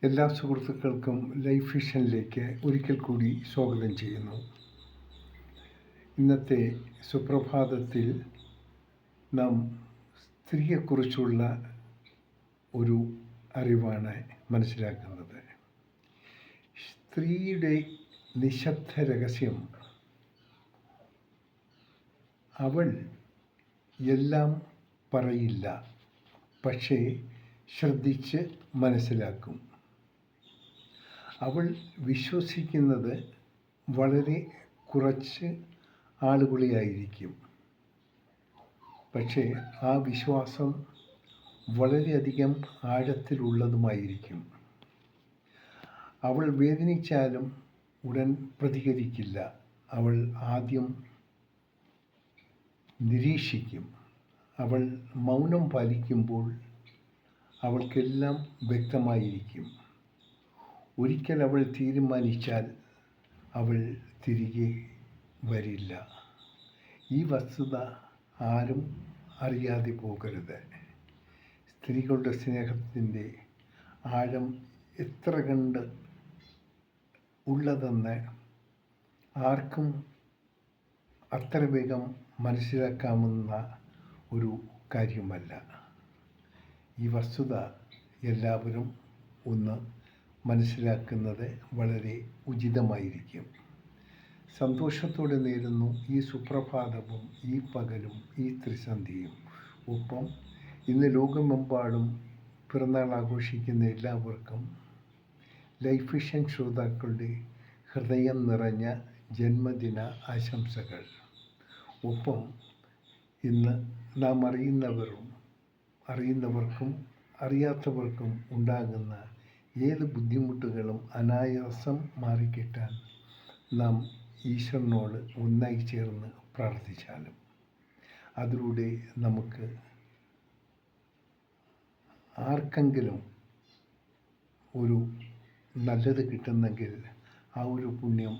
എല്ലാ സുഹൃത്തുക്കൾക്കും ലൈഫ് വിഷനിലേക്ക് ഒരിക്കൽ കൂടി സ്വാഗതം ചെയ്യുന്നു. ഇന്നത്തെ സുപ്രഭാതത്തിൽ നാം സ്ത്രീയെക്കുറിച്ചുള്ള ഒരു അറിവാണ് മനസ്സിലാക്കുന്നത്. സ്ത്രീയുടെ നിശബ്ദ രഹസ്യം, അവൾ എല്ലാം പറയില്ല, പക്ഷേ ശ്രദ്ധിച്ച് മനസ്സിലാക്കും. അവൾ വിശ്വസിക്കുന്നത് വളരെ കുറച്ച് ആളുകളെയായിരിക്കും, പക്ഷേ ആ വിശ്വാസം വളരെയധികം ആഴത്തിലുള്ളതുമായിരിക്കും. അവൾ വേദനിച്ചാലും ഉടൻ പ്രതികരിക്കില്ല. അവൾ ആദ്യം നിരീക്ഷിക്കും. അവൾ മൗനം പാലിക്കുമ്പോൾ അവൾക്കെല്ലാം വ്യക്തമായിരിക്കും. ഒരിക്കൽ അവൾ തീരുമാനിച്ചാൽ അവൾ തിരികെ വരില്ല. ഈ വസ്തുത ആരും അറിയാതെ പോകരുത്. സ്ത്രീകളുടെ സ്നേഹത്തിൻ്റെ ആഴം എത്ര കണ്ട് ഉള്ളതെന്ന് ആർക്കും അത്ര വേഗം മനസ്സിലാക്കാവുന്ന ഒരു കാര്യമല്ല. ഈ വസ്തുത എല്ലാവരും ഒന്ന് മനസ്സിലാക്കുന്നത് വളരെ ഉചിതമായിരിക്കും. സന്തോഷത്തോടെ നേരുന്നു ഈ സുപ്രഭാതവും ഈ പകലും ഈ ത്രിസന്ധിയും. ഒപ്പം ഇന്ന് ലോകമെമ്പാടും പിറന്നാൾ ആഘോഷിക്കുന്ന എല്ലാവർക്കും ലൈഫ് വിഷൻ ശ്രോതാക്കളുടെ ഹൃദയം നിറഞ്ഞ ജന്മദിന ആശംസകൾ. ഒപ്പം ഇന്ന് നാം അറിയുന്നവർക്കും അറിയാത്തവർക്കും ഉണ്ടാകുന്ന ഏത് ബുദ്ധിമുട്ടുകളും അനായാസം മാറിക്കിട്ടാൻ നാം ഈശ്വരനോട് ഒന്നായി ചേർന്ന് പ്രാർത്ഥിച്ചാലും അതിലൂടെ നമുക്ക് ആർക്കെങ്കിലും ഒരു നല്ലത് കിട്ടുന്നെങ്കിൽ ആ ഒരു പുണ്യം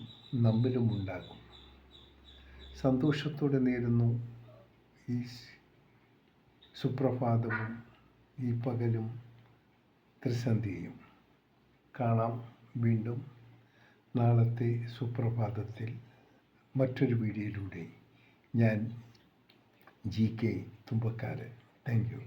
നമ്മിലും ഉണ്ടാകും. സന്തോഷത്തോടെ നേരുന്നു ഈ സുപ്രഭാതവും ഈ പകലും ത്രിസന്ധിയും. കാണാം വീണ്ടും നാളത്തെ സുപ്രഭാതത്തിൽ മറ്റൊരു വീഡിയോയിലൂടെ. ഞാൻ GK തുമ്പക്കാരൻ. Thank you.